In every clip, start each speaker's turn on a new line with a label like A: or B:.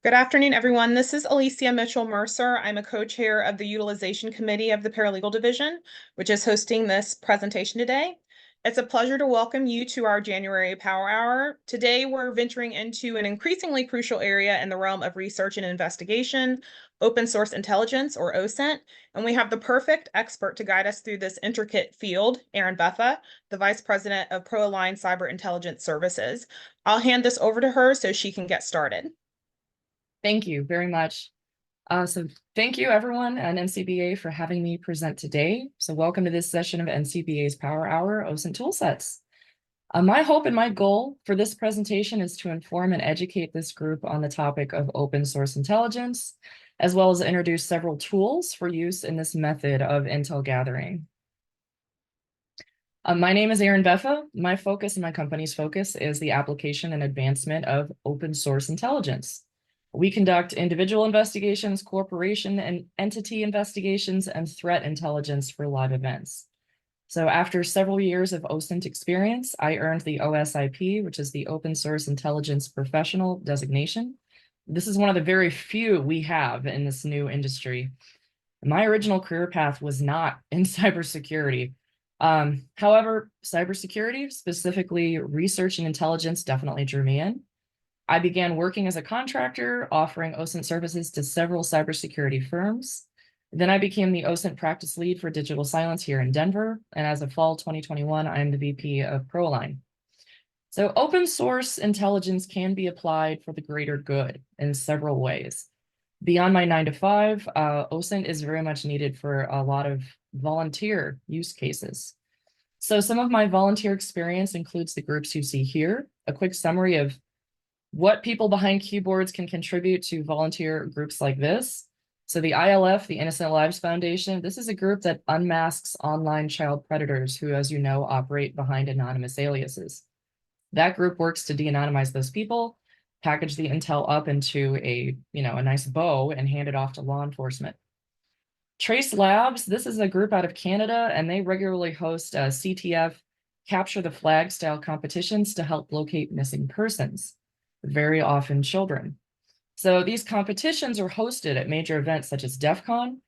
A: Good afternoon, everyone. This is Alicia Mitchell Mercer. I'm a co-chair of the Utilization Committee of the Paralegal Division, which is hosting this presentation today. It's a pleasure to welcome you to our January Power Hour. Today, we're venturing into an increasingly crucial area in the realm of research and investigation, open source intelligence, or OSINT, and we have the perfect expert to guide us through this intricate field, Erin Beffa, the Vice President of ProAlign Cyber Intelligence Services. I'll hand this over to her so she can get started.
B: Thank you very much. So thank you everyone at NCBA for having me present today. So welcome to this session of NCBA's Power Hour OSINT Toolsets. My hope and my goal for this presentation is to inform and educate this group on the topic of open source intelligence, as well as introduce several tools for use in this method of intel gathering. My name is Erin Beffa. My focus and my company's focus is the application and advancement of open source intelligence. We conduct individual investigations, corporation and entity investigations, and threat intelligence for live events. So after several years of OSINT experience, I earned the OSIP, which is the Open Source Intelligence Professional designation. This is one of the very few we have in this new industry. My original career path was not in cybersecurity. However, cybersecurity, specifically research and intelligence, definitely drew me in. I began working as a contractor, offering OSINT services to several cybersecurity firms. Then I became the OSINT practice lead for digital silence here in Denver. And as of fall 2021, I'm the VP of ProAlign. So open source intelligence can be applied for the greater good in several ways. Beyond my 9 to 5, OSINT is very much needed for a lot of volunteer use cases. So some of my volunteer experience includes the groups you see here, a quick summary of what people behind keyboards can contribute to volunteer groups like this. So the ILF, the Innocent Lives Foundation, this is a group that unmasks online child predators who, as you know, operate behind anonymous aliases. That group works to de-anonymize those people, package the intel up into a nice bow and hand it off to law enforcement. Trace Labs, this is a group out of Canada, and they regularly host CTF capture the flag style competitions to help locate missing persons, very often children. So these competitions are hosted at major events such as DEF CON,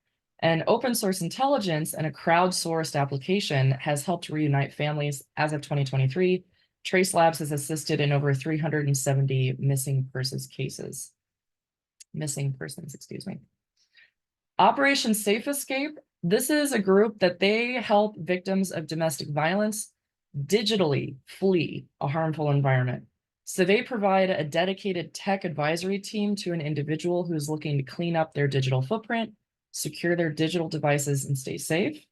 B: and open source intelligence and a crowdsourced application has helped reunite families. As of 2023, Trace Labs has assisted in over 370 missing persons, excuse me. Operation Safe Escape, this is a group that they help victims of domestic violence digitally flee a harmful environment. So they provide a dedicated tech advisory team to an individual who's looking to clean up their digital footprint, secure their digital devices, and stay safe.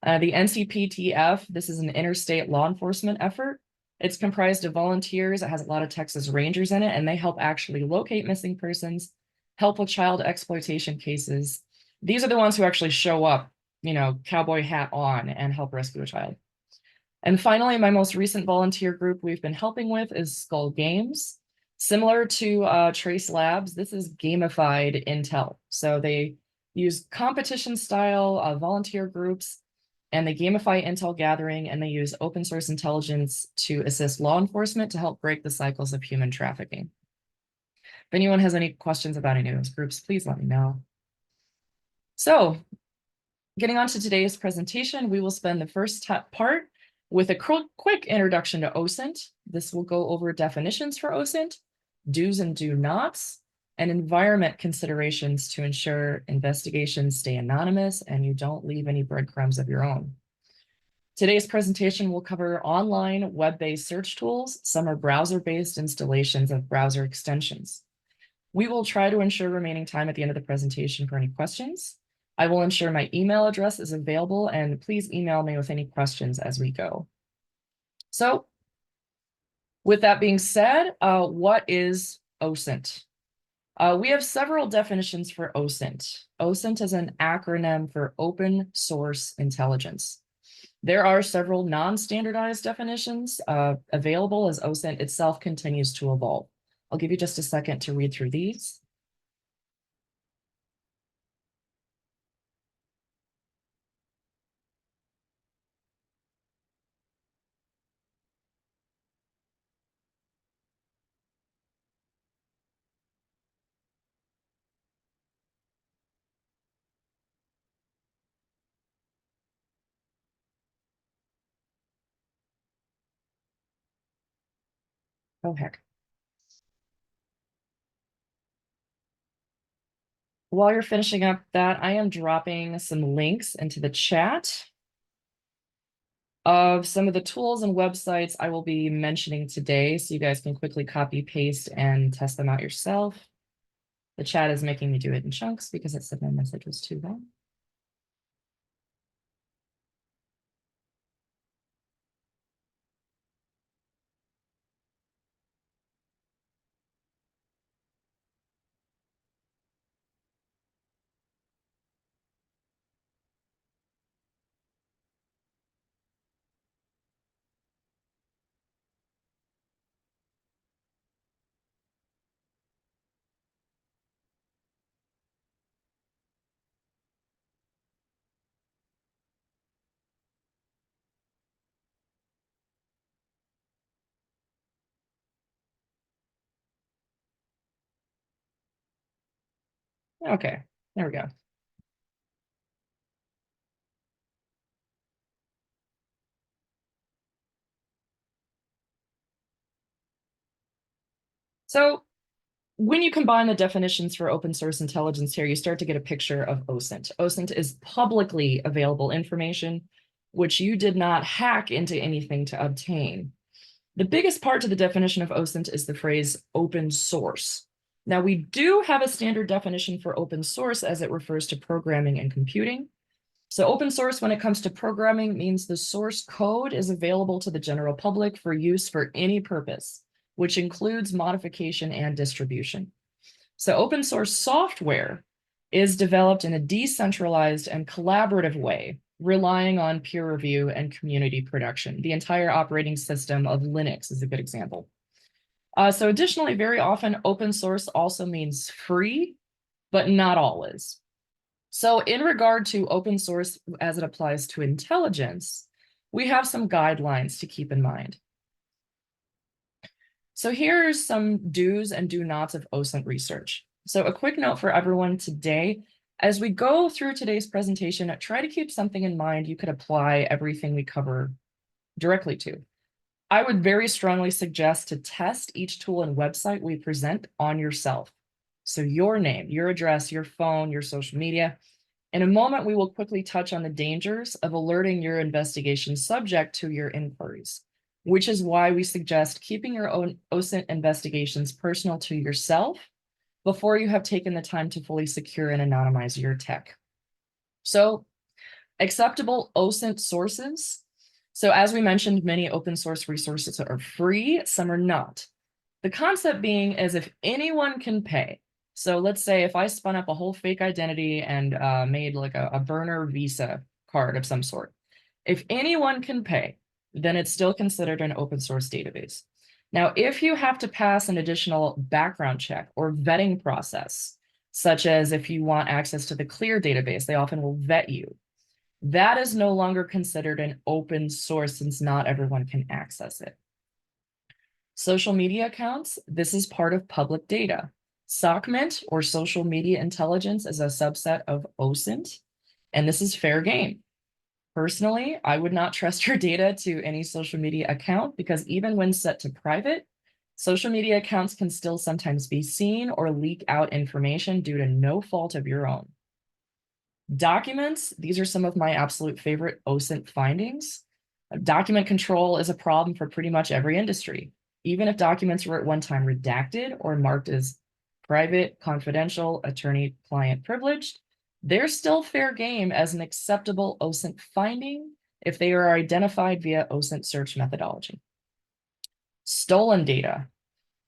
B: The NCPTF, this is an interstate law enforcement effort. It's comprised of volunteers. It has a lot of Texas Rangers in it, and they help actually locate missing persons, help with child exploitation cases. These are the ones who actually show up, cowboy hat on, and help rescue a child. And finally, my most recent volunteer group we've been helping with is Skull Games. Similar to Trace Labs, this is gamified intel. So they use competition style volunteer groups, and they gamify intel gathering, and they use open source intelligence to assist law enforcement to help break the cycles of human trafficking. If anyone has any questions about any of those groups, please let me know. So getting on to today's presentation, we will spend the first part with a quick introduction to OSINT. This will go over definitions for OSINT, do's and do nots, and environment considerations to ensure investigations stay anonymous and you don't leave any breadcrumbs of your own. Today's presentation will cover online web-based search tools. Some are browser-based installations of browser extensions. We will try to ensure remaining time at the end of the presentation for any questions. I will ensure my email address is available, and please email me with any questions as we go. So with that being said, what is OSINT? We have several definitions for OSINT. OSINT is an acronym for Open Source Intelligence. There are several non-standardized definitions available as OSINT itself continues to evolve. I'll give you just a second to read through these. Oh, heck. While you're finishing up that, I am dropping some links into the chat of some of the tools and websites I will be mentioning today, so you guys can quickly copy, paste, and test them out yourself. The chat is making me do it in chunks because it said my message was too long. Okay, there we go. So when you combine the definitions for open source intelligence here, you start to get a picture of OSINT. OSINT is publicly available information, which you did not hack into anything to obtain. The biggest part to the definition of OSINT is the phrase open source. Now, we do have a standard definition for open source as it refers to programming and computing. So open source, when it comes to programming, means the source code is available to the general public for use for any purpose, which includes modification and distribution. So open source software is developed in a decentralized and collaborative way, relying on peer review and community production. The entire operating system of Linux is a good example. So additionally, very often open source also means free, but not always. So in regard to open source as it applies to intelligence, we have some guidelines to keep in mind. So here's some do's and do nots of OSINT research. So a quick note for everyone today, as we go through today's presentation, try to keep something in mind you could apply everything we cover directly to. I would very strongly suggest to test each tool and website we present on yourself. So your name, your address, your phone, your social media. In a moment, we will quickly touch on the dangers of alerting your investigation subject to your inquiries, which is why we suggest keeping your own OSINT investigations personal to yourself before you have taken the time to fully secure and anonymize your tech. So, acceptable OSINT sources. So as we mentioned, many open source resources are free, some are not. The concept being is if anyone can pay. So let's say if I spun up a whole fake identity and made like a burner Visa card of some sort. If anyone can pay, then it's still considered an open source database. Now, if you have to pass an additional background check or vetting process, such as if you want access to the CLEAR database, they often will vet you. That is no longer considered an open source since not everyone can access it. Social media accounts, this is part of public data. SOCMINT, or social media intelligence, is a subset of OSINT, and this is fair game. Personally, I would not trust your data to any social media account because even when set to private, social media accounts can still sometimes be seen or leak out information due to no fault of your own. Documents, these are some of my absolute favorite OSINT findings. Document control is a problem for pretty much every industry. Even if documents were at one time redacted or marked as private, confidential, attorney-client privileged, they're still fair game as an acceptable OSINT finding if they are identified via OSINT search methodology. Stolen data.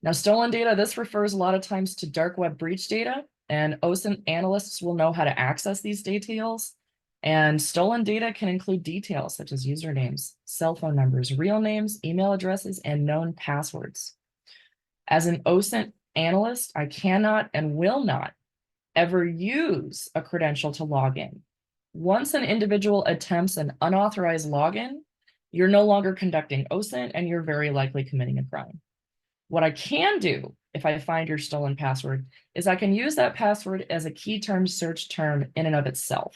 B: Now, stolen data, this refers a lot of times to dark web breach data, and OSINT analysts will know how to access these details. And stolen data can include details such as usernames, cell phone numbers, real names, email addresses, and known passwords. As an OSINT analyst, I cannot and will not ever use a credential to log in. Once an individual attempts an unauthorized login, you're no longer conducting OSINT and you're very likely committing a crime. What I can do if I find your stolen password is I can use that password as a key term search term in and of itself.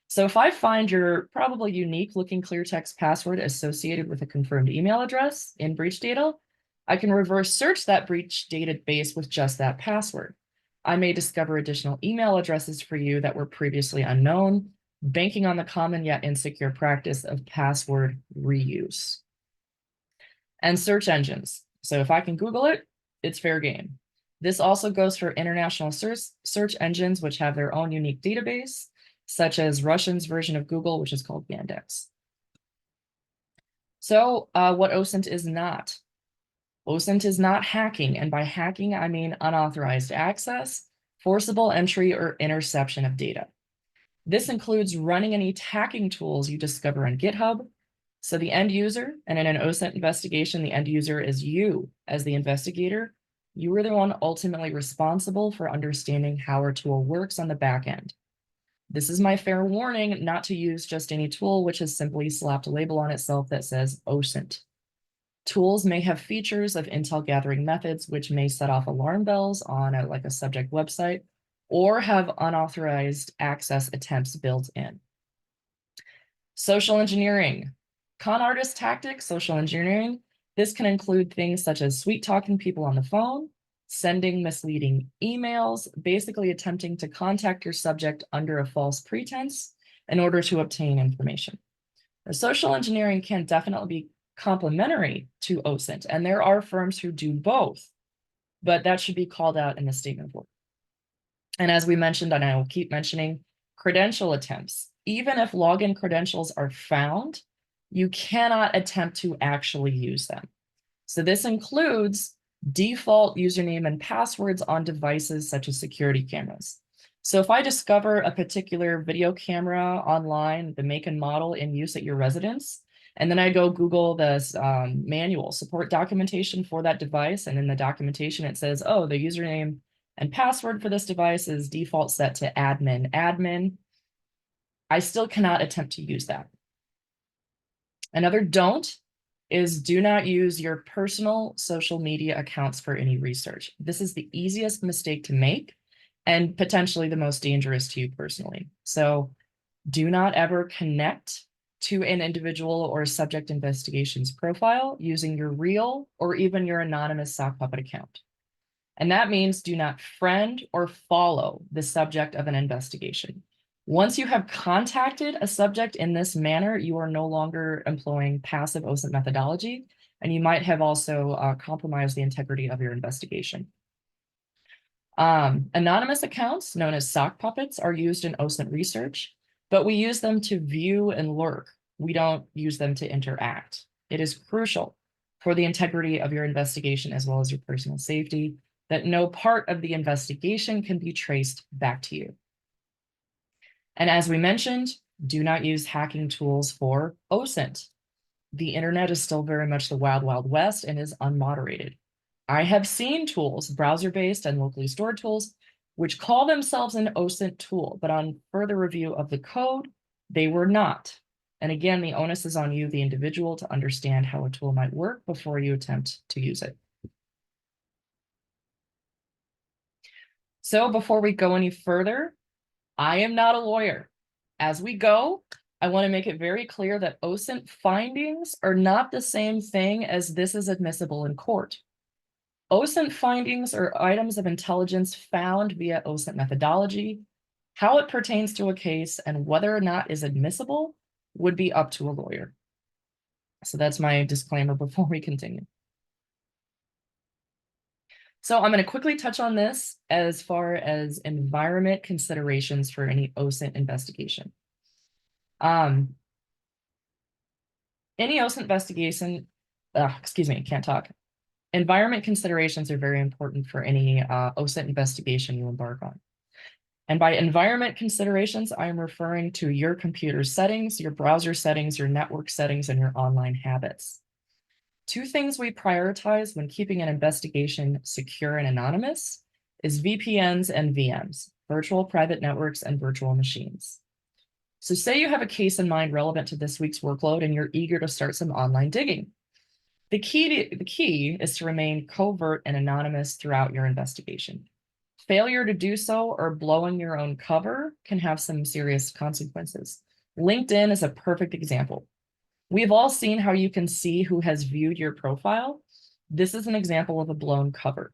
B: So if I find your probably unique looking clear text password associated with a confirmed email address in breach data, I can reverse search that breach database with just that password. I may discover additional email addresses for you that were previously unknown, banking on the common yet insecure practice of password reuse. And search engines. So if I can Google it, it's fair game. This also goes for international search engines, which have their own unique database, such as Russian's version of Google, which is called Yandex. So what OSINT is not. OSINT is not hacking, and by hacking, I mean unauthorized access, forcible entry, or interception of data. This includes running any hacking tools you discover on GitHub. So the end user, and in an OSINT investigation, the end user is you as the investigator. You are the one ultimately responsible for understanding how our tool works on the back end. This is my fair warning not to use just any tool which has simply slapped a label on itself that says OSINT. Tools may have features of intel gathering methods which may set off alarm bells on a subject website or have unauthorized access attempts built in. Social engineering. Con artist tactics, social engineering. This can include things such as sweet talking people on the phone, sending misleading emails, basically attempting to contact your subject under a false pretense in order to obtain information. The social engineering can definitely be complementary to OSINT, and there are firms who do both, but that should be called out in the statement of work. And as we mentioned, and I will keep mentioning, credential attempts. Even if login credentials are found, you cannot attempt to actually use them. So this includes default username and passwords on devices such as security cameras. So if I discover a particular video camera online, the make and model in use at your residence, and then I go Google this manual support documentation for that device, and in the documentation it says, oh, the username and password for this device is default set to admin, I still cannot attempt to use that. Another don't is do not use your personal social media accounts for any research. This is the easiest mistake to make and potentially the most dangerous to you personally. So do not ever connect to an individual or subject investigations profile using your real or even your anonymous sock puppet account. And that means do not friend or follow the subject of an investigation. Once you have contacted a subject in this manner, you are no longer employing passive OSINT methodology, and you might have also compromised the integrity of your investigation. Anonymous accounts, known as sock puppets, are used in OSINT research, but we use them to view and lurk. We don't use them to interact. It is crucial for the integrity of your investigation as well as your personal safety that no part of the investigation can be traced back to you. And as we mentioned, do not use hacking tools for OSINT. The internet is still very much the wild, wild west and is unmoderated. I have seen tools, browser-based and locally stored tools, which call themselves an OSINT tool, but on further review of the code, they were not. And again, the onus is on you, the individual, to understand how a tool might work before you attempt to use it. So before we go any further, I am not a lawyer. As we go, I want to make it very clear that OSINT findings are not the same thing as this is admissible in court. OSINT findings are items of intelligence found via OSINT methodology. How it pertains to a case and whether or not is admissible would be up to a lawyer. So that's my disclaimer before we continue. So I'm going to quickly touch on this as far as environment considerations for any OSINT investigation. Any OSINT investigation, can't talk. Environment considerations are very important for any OSINT investigation you embark on. And by environment considerations, I am referring to your computer settings, your browser settings, your network settings, and your online habits. Two things we prioritize when keeping an investigation secure and anonymous is VPNs and VMs, virtual private networks and virtual machines. So say you have a case in mind relevant to this week's workload and you're eager to start some online digging. The key is to remain covert and anonymous throughout your investigation. Failure to do so or blowing your own cover can have some serious consequences. LinkedIn is a perfect example. We've all seen how you can see who has viewed your profile, This is an example of a blown cover.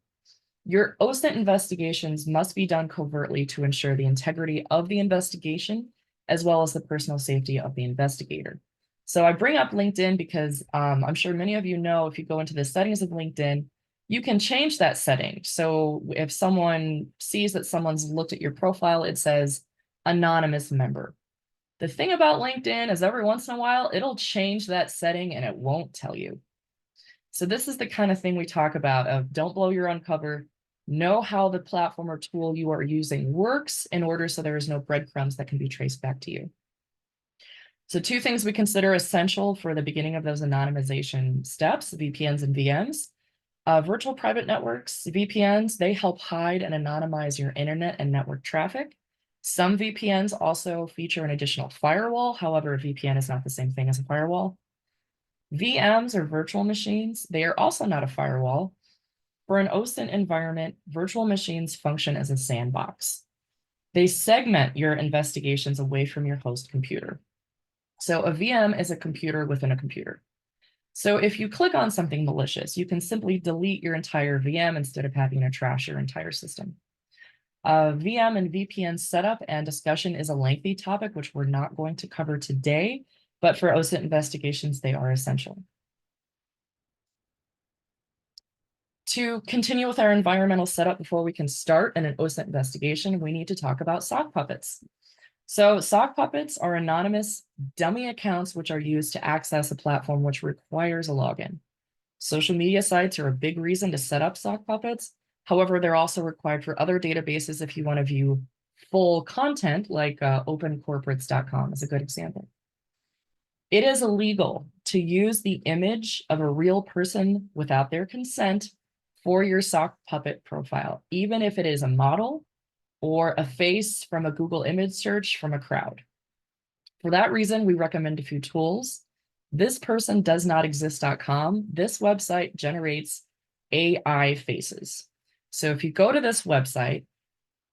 B: Your OSINT investigations must be done covertly to ensure the integrity of the investigation, as well as the personal safety of the investigator. So I bring up LinkedIn because I'm sure many of you know, if you go into the settings of LinkedIn, you can change that setting. So if someone sees that someone's looked at your profile, it says anonymous member. The thing about LinkedIn is every once in a while, it'll change that setting and it won't tell you. So this is the kind of thing we talk about of don't blow your own cover, know how the platform or tool you are using works in order so there is no breadcrumbs that can be traced back to you. So two things we consider essential for the beginning of those anonymization steps, VPNs and VMs. Virtual private networks, VPNs, they help hide and anonymize your internet and network traffic. Some VPNs also feature an additional firewall. However, a VPN is not the same thing as a firewall. VMs or virtual machines, they are also not a firewall. For an OSINT environment, virtual machines function as a sandbox. They segment your investigations away from your host computer. So a VM is a computer within a computer. So if you click on something malicious, you can simply delete your entire VM instead of having to trash your entire system. VM and VPN setup and discussion is a lengthy topic, which we're not going to cover today, but for OSINT investigations, they are essential. To continue with our environmental setup before we can start an OSINT investigation, we need to talk about sock puppets. So sock puppets are anonymous dummy accounts which are used to access a platform which requires a login. Social media sites are a big reason to set up sock puppets. However, they're also required for other databases if you want to view full content, like opencorporates.com is a good example. It is illegal to use the image of a real person without their consent for your sock puppet profile, even if it is a model or a face from a Google image search from a crowd. For that reason, we recommend a few tools. Thispersondoesnotexist.com. This website generates AI faces. So if you go to this website,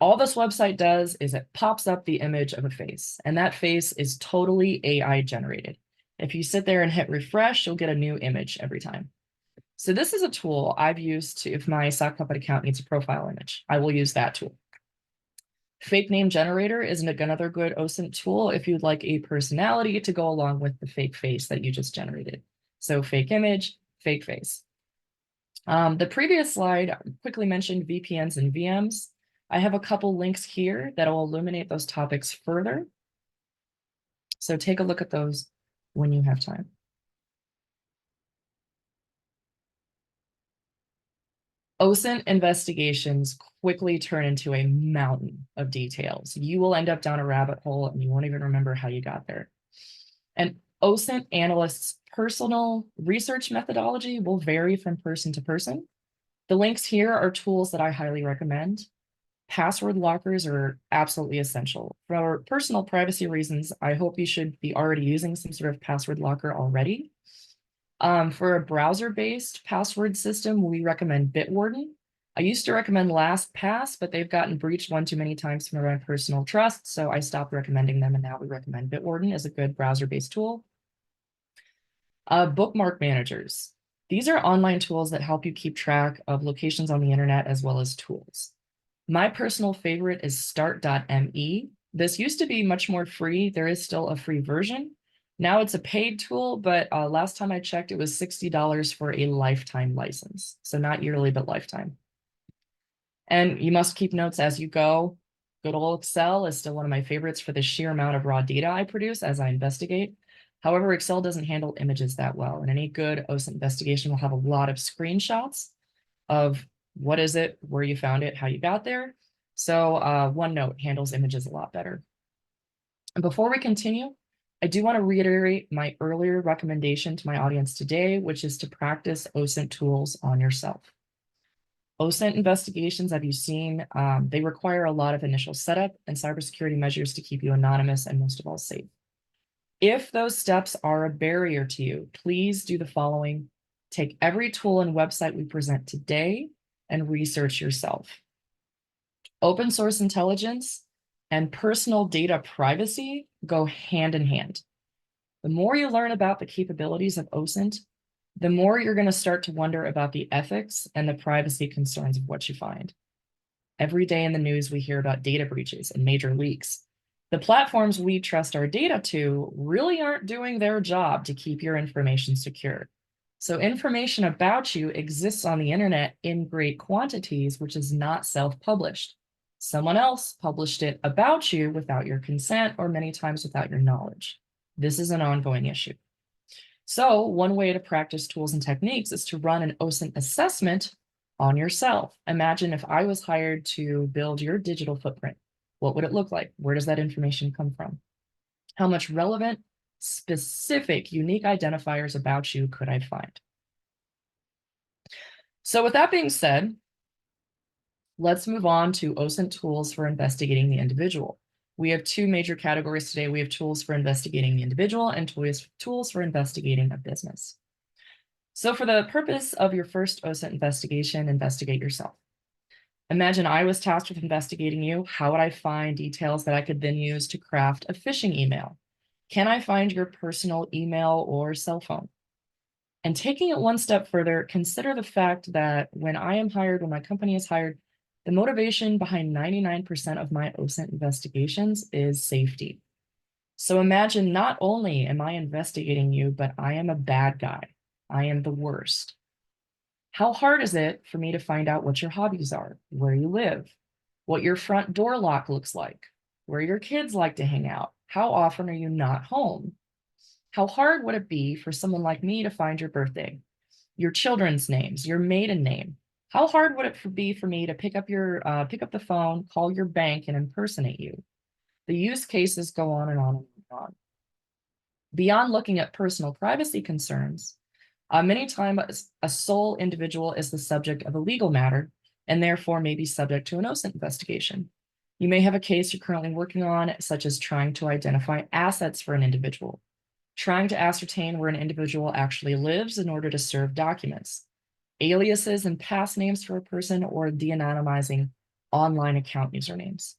B: all this website does is it pops up the image of a face, and that face is totally AI generated. If you sit there and hit refresh, you'll get a new image every time. So this is a tool I've used to, if my sock puppet account needs a profile image, I will use that tool. Fake name generator is another good OSINT tool if you'd like a personality to go along with the fake face that you just generated. So fake image, fake face. The previous slide quickly mentioned VPNs and VMs. I have a couple links here that will illuminate those topics further. So take a look at those when you have time. OSINT investigations quickly turn into a mountain of details. You will end up down a rabbit hole and you won't even remember how you got there. And OSINT analysts' personal research methodology will vary from person to person. The links here are tools that I highly recommend. Password lockers are absolutely essential. For personal privacy reasons, I hope you should be already using some sort of password locker already. For a browser-based password system, we recommend Bitwarden. I used to recommend LastPass, but they've gotten breached one too many times from my personal trust, so I stopped recommending them, and now we recommend Bitwarden as a good browser-based tool. Bookmark managers. These are online tools that help you keep track of locations on the internet as well as tools. My personal favorite is start.me. This used to be much more free. There is still a free version. Now it's a paid tool, but last time I checked, it was $60 for a lifetime license. So not yearly, but lifetime. And you must keep notes as you go. Good old Excel is still one of my favorites for the sheer amount of raw data I produce as I investigate. However, Excel doesn't handle images that well, and any good OSINT investigation will have a lot of screenshots of what is it, where you found it, how you got there. So OneNote handles images a lot better. And before we continue, I do want to reiterate my earlier recommendation to my audience today, which is to practice OSINT tools on yourself. OSINT investigations, have you seen, they require a lot of initial setup and cybersecurity measures to keep you anonymous and most of all safe. If those steps are a barrier to you, please do the following. Take every tool and website we present today and research yourself. Open source intelligence and personal data privacy go hand in hand. The more you learn about the capabilities of OSINT, the more you're going to start to wonder about the ethics and the privacy concerns of what you find. Every day in the news, we hear about data breaches and major leaks. The platforms we trust our data to really aren't doing their job to keep your information secure. So information about you exists on the internet in great quantities, which is not self-published. Someone else published it about you without your consent or many times without your knowledge. This is an ongoing issue. So one way to practice tools and techniques is to run an OSINT assessment on yourself. Imagine if I was hired to build your digital footprint. What would it look like? Where does that information come from? How much relevant, specific, unique identifiers about you could I find? So with that being said, let's move on to OSINT tools for investigating the individual. We have two major categories today. We have tools for investigating the individual and tools for investigating a business. So for the purpose of your first OSINT investigation, investigate yourself. Imagine I was tasked with investigating you. How would I find details that I could then use to craft a phishing email? Can I find your personal email or cell phone? And taking it one step further, consider the fact that when I am hired, when my company is hired, the motivation behind 99% of my OSINT investigations is safety. So imagine not only am I investigating you, but I am a bad guy. I am the worst. How hard is it for me to find out what your hobbies are, where you live, what your front door lock looks like, where your kids like to hang out? How often are you not home? How hard would it be for someone like me to find your birthday, your children's names, your maiden name? How hard would it be for me to pick up the phone, call your bank, and impersonate you? The use cases go on and on and on. Beyond looking at personal privacy concerns, many times a sole individual is the subject of a legal matter and therefore may be subject to an OSINT investigation. You may have a case you're currently working on, such as trying to identify assets for an individual, trying to ascertain where an individual actually lives in order to serve documents, aliases and past names for a person, or de-anonymizing online account usernames.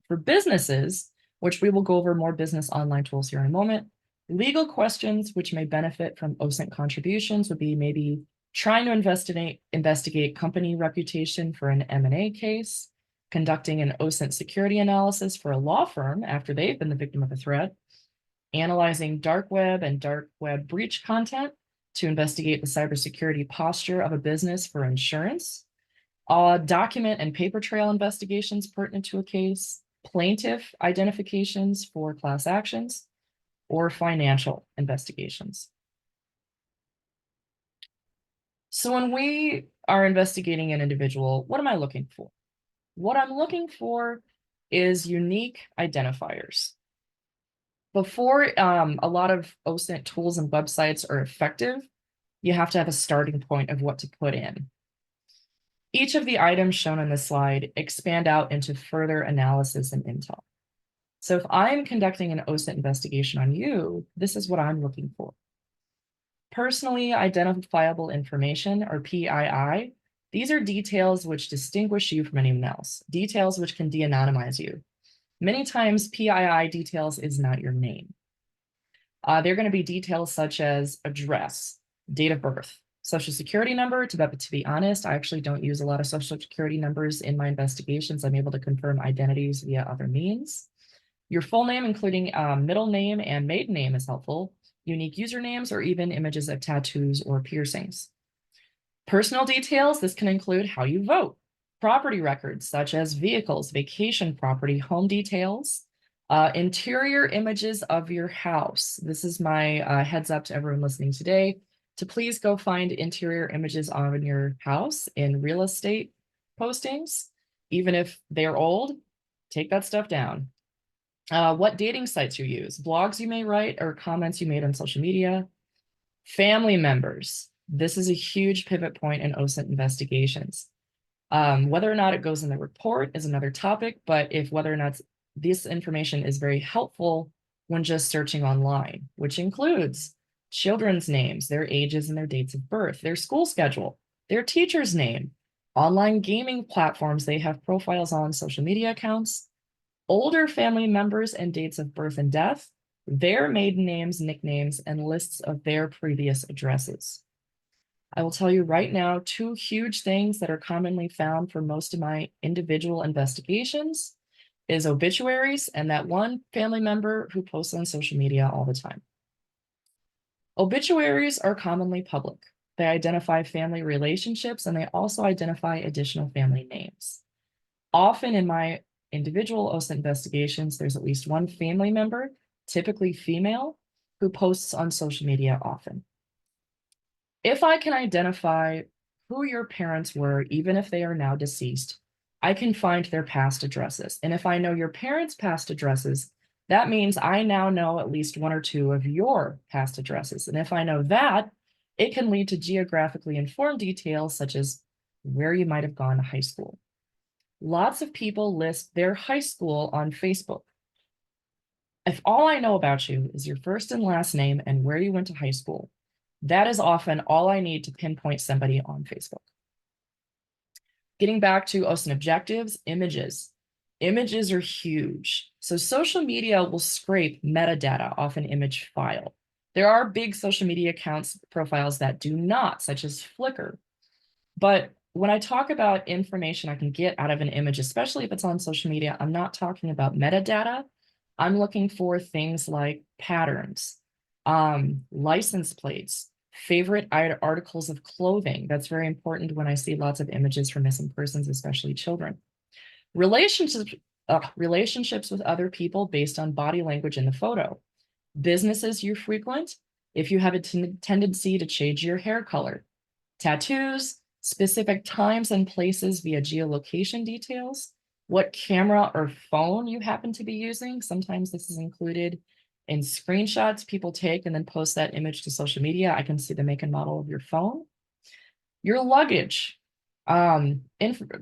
B: For businesses, which we will go over more business online tools here in a moment, legal questions which may benefit from OSINT contributions would be maybe trying to investigate company reputation for an M&A case, conducting an OSINT security analysis for a law firm after they've been the victim of a threat, analyzing dark web and dark web breach content to investigate the cybersecurity posture of a business for insurance, document and paper trail investigations pertinent to a case, plaintiff identifications for class actions, or financial investigations. So when we are investigating an individual, what am I looking for? What I'm looking for is unique identifiers. Before a lot of OSINT tools and websites are effective, you have to have a starting point of what to put in. Each of the items shown on this slide expand out into further analysis and intel. So if I'm conducting an OSINT investigation on you, this is what I'm looking for. Personally identifiable information, or PII. These are details which distinguish you from anyone else, details which can de-anonymize you. Many times PII details is not your name. They're going to be details such as address, date of birth, social security number. To be honest, I actually don't use a lot of social security numbers in my investigations. I'm able to confirm identities via other means. Your full name, including middle name and maiden name, is helpful. Unique usernames, or even images of tattoos or piercings. Personal details, this can include how you vote, property records such as vehicles, vacation property, home details, interior images of your house. This is my heads up to everyone listening today to please go find interior images on your house in real estate postings. Even if they're old, take that stuff down. What dating sites you use, blogs you may write, or comments you made on social media. Family members. This is a huge pivot point in OSINT investigations. Whether or not it goes in the report is another topic, but whether or not this information is very helpful when just searching online, which includes children's names, their ages and their dates of birth, their school schedule, their teacher's name, online gaming platforms they have profiles on, social media accounts, older family members and dates of birth and death, their maiden names, nicknames, and lists of their previous addresses. I will tell you right now, two huge things that are commonly found for most of my individual investigations is obituaries and that one family member who posts on social media all the time. Obituaries are commonly public. They identify family relationships and they also identify additional family names. Often in my individual OSINT investigations, there's at least one family member, typically female, who posts on social media often. If I can identify who your parents were, even if they are now deceased, I can find their past addresses. And if I know your parents' past addresses, that means I now know at least one or two of your past addresses. And if I know that, it can lead to geographically informed details such as where you might have gone to high school. Lots of people list their high school on Facebook. If all I know about you is your first and last name and where you went to high school, that is often all I need to pinpoint somebody on Facebook. Getting back to OSINT objectives, images. Images are huge. So social media will scrape metadata off an image file. There are big social media accounts profiles that do not, such as Flickr. But when I talk about information I can get out of an image, especially if it's on social media, I'm not talking about metadata. I'm looking for things like patterns, license plates, favorite articles of clothing. That's very important when I see lots of images for missing persons, especially children. Relationships with other people based on body language in the photo. Businesses you frequent, if you have a tendency to change your hair color. Tattoos, specific times and places via geolocation details, what camera or phone you happen to be using. Sometimes this is included in screenshots people take and then post that image to social media. I can see the make and model of your phone. Your luggage,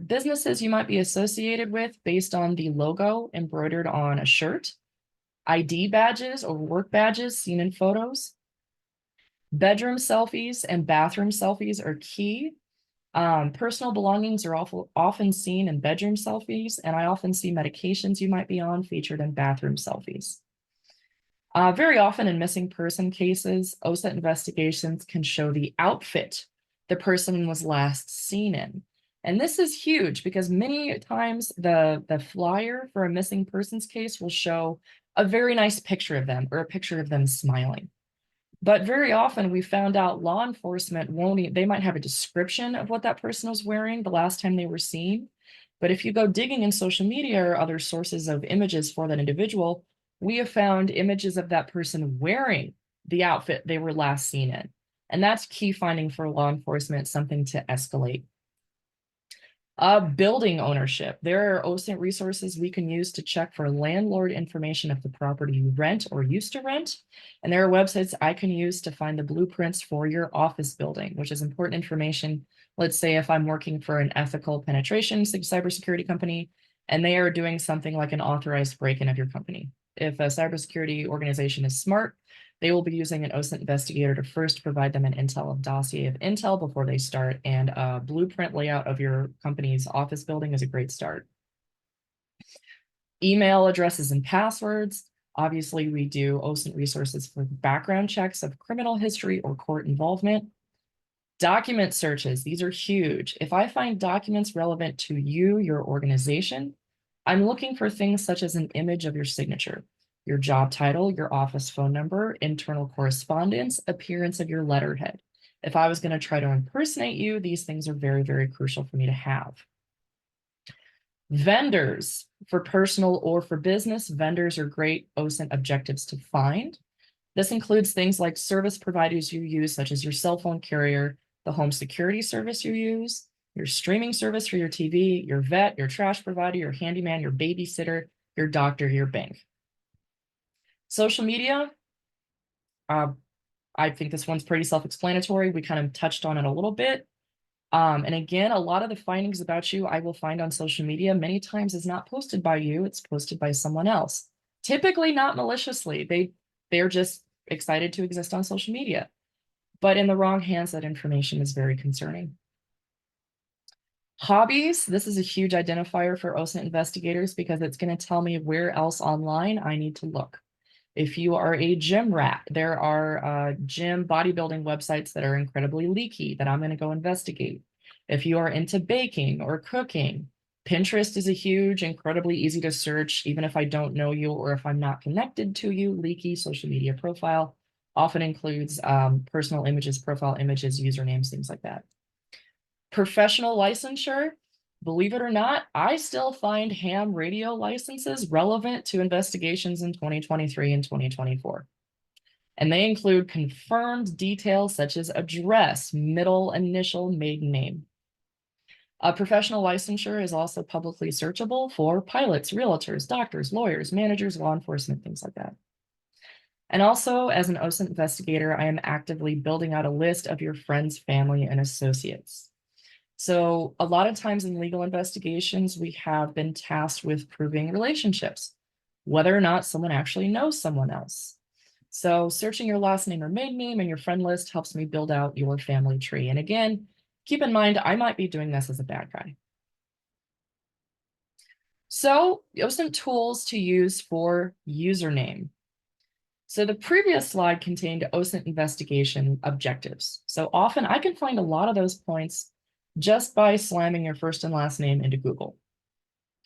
B: businesses you might be associated with based on the logo embroidered on a shirt, ID badges or work badges seen in photos. Bedroom selfies and bathroom selfies are key. Personal belongings are often seen in bedroom selfies, and I often see medications you might be on featured in bathroom selfies. Very often in missing person cases, OSINT investigations can show the outfit the person was last seen in. And this is huge because many times the flyer for a missing persons case will show a very nice picture of them or a picture of them smiling. But very often we found out law enforcement they might have a description of what that person was wearing the last time they were seen. But if you go digging in social media or other sources of images for that individual, we have found images of that person wearing the outfit they were last seen in. And that's key finding for law enforcement, something to escalate. Building ownership. There are OSINT resources we can use to check for landlord information of the property you rent or used to rent. And there are websites I can use to find the blueprints for your office building, which is important information. Let's say if I'm working for an ethical penetration cybersecurity company, and they are doing something like an authorized break-in of your company. If a cybersecurity organization is smart, they will be using an OSINT investigator to first provide them an dossier of intel before they start, and a blueprint layout of your company's office building is a great start. Email addresses and passwords. Obviously, we do OSINT resources for background checks of criminal history or court involvement. Document searches, these are huge. If I find documents relevant to you, your organization, I'm looking for things such as an image of your signature, your job title, your office phone number, internal correspondence, appearance of your letterhead. If I was going to try to impersonate you, these things are very, very crucial for me to have. Vendors, for personal or for business, vendors are great OSINT objectives to find. This includes things like service providers you use, such as your cell phone carrier, the home security service you use, your streaming service for your TV, your vet, your trash provider, your handyman, your babysitter, your doctor, your bank. Social media, I think this one's pretty self-explanatory. We kind of touched on it a little bit. And again, a lot of the findings about you I will find on social media many times is not posted by you, it's posted by someone else. Typically not maliciously. They're just excited to exist on social media. But in the wrong hands, that information is very concerning. Hobbies, this is a huge identifier for OSINT investigators because it's going to tell me where else online I need to look. If you are a gym rat, there are gym bodybuilding websites that are incredibly leaky that I'm going to go investigate. If you are into baking or cooking, Pinterest is a huge, incredibly easy to search, even if I don't know you or if I'm not connected to you. Leaky social media profile often includes personal images, profile images, usernames, things like that. Professional licensure, believe it or not, I still find ham radio licenses relevant to investigations in 2023 and 2024. And they include confirmed details such as address, middle initial, maiden name. A professional licensure is also publicly searchable for pilots, realtors, doctors, lawyers, managers, law enforcement, things like that. And also, as an OSINT investigator, I am actively building out a list of your friends, family, and associates. So a lot of times in legal investigations, we have been tasked with proving relationships, whether or not someone actually knows someone else. So searching your last name or maiden name in your friend list helps me build out your family tree. And again, keep in mind, I might be doing this as a bad guy. So OSINT tools to use for username. So the previous slide contained OSINT investigation objectives. So often I can find a lot of those points just by slamming your first and last name into Google.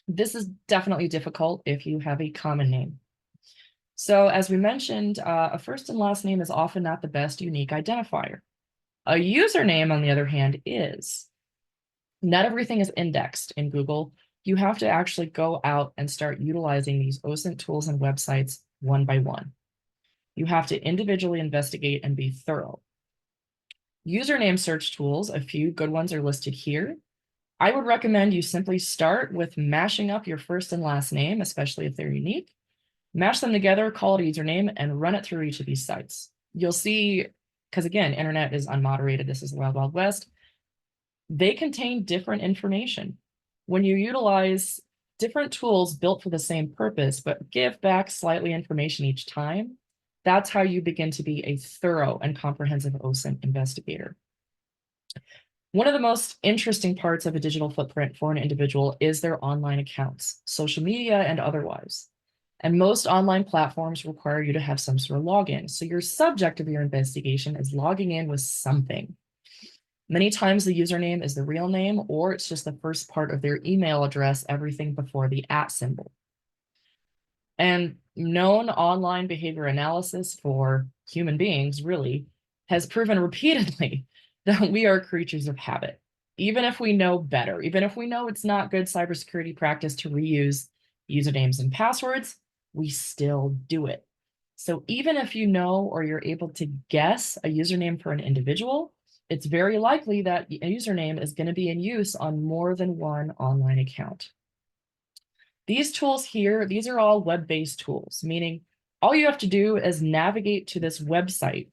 B: This is definitely difficult if you have a common name. So as we mentioned, a first and last name is often not the best unique identifier. A username, on the other hand, is. Not everything is indexed in Google. You have to actually go out and start utilizing these OSINT tools and websites one by one. You have to individually investigate and be thorough. Username search tools, a few good ones are listed here. I would recommend you simply start with mashing up your first and last name, especially if they're unique. Mash them together, call it a username, and run it through each of these sites. You'll see, because again, internet is unmoderated. This is the Wild Wild West. They contain different information. When you utilize different tools built for the same purpose, but give back slightly information each time, that's how you begin to be a thorough and comprehensive OSINT investigator. One of the most interesting parts of a digital footprint for an individual is their online accounts, social media and otherwise. And most online platforms require you to have some sort of login. So your subject of your investigation is logging in with something. Many times the username is the real name, or it's just the first part of their email address, everything before the @ symbol. And known online behavior analysis for human beings really has proven repeatedly that we are creatures of habit. Even if we know better, even if we know it's not good cybersecurity practice to reuse usernames and passwords, we still do it. So even if you know or you're able to guess a username for an individual, it's very likely that a username is going to be in use on more than one online account. These tools here, these are all web-based tools, meaning all you have to do is navigate to this website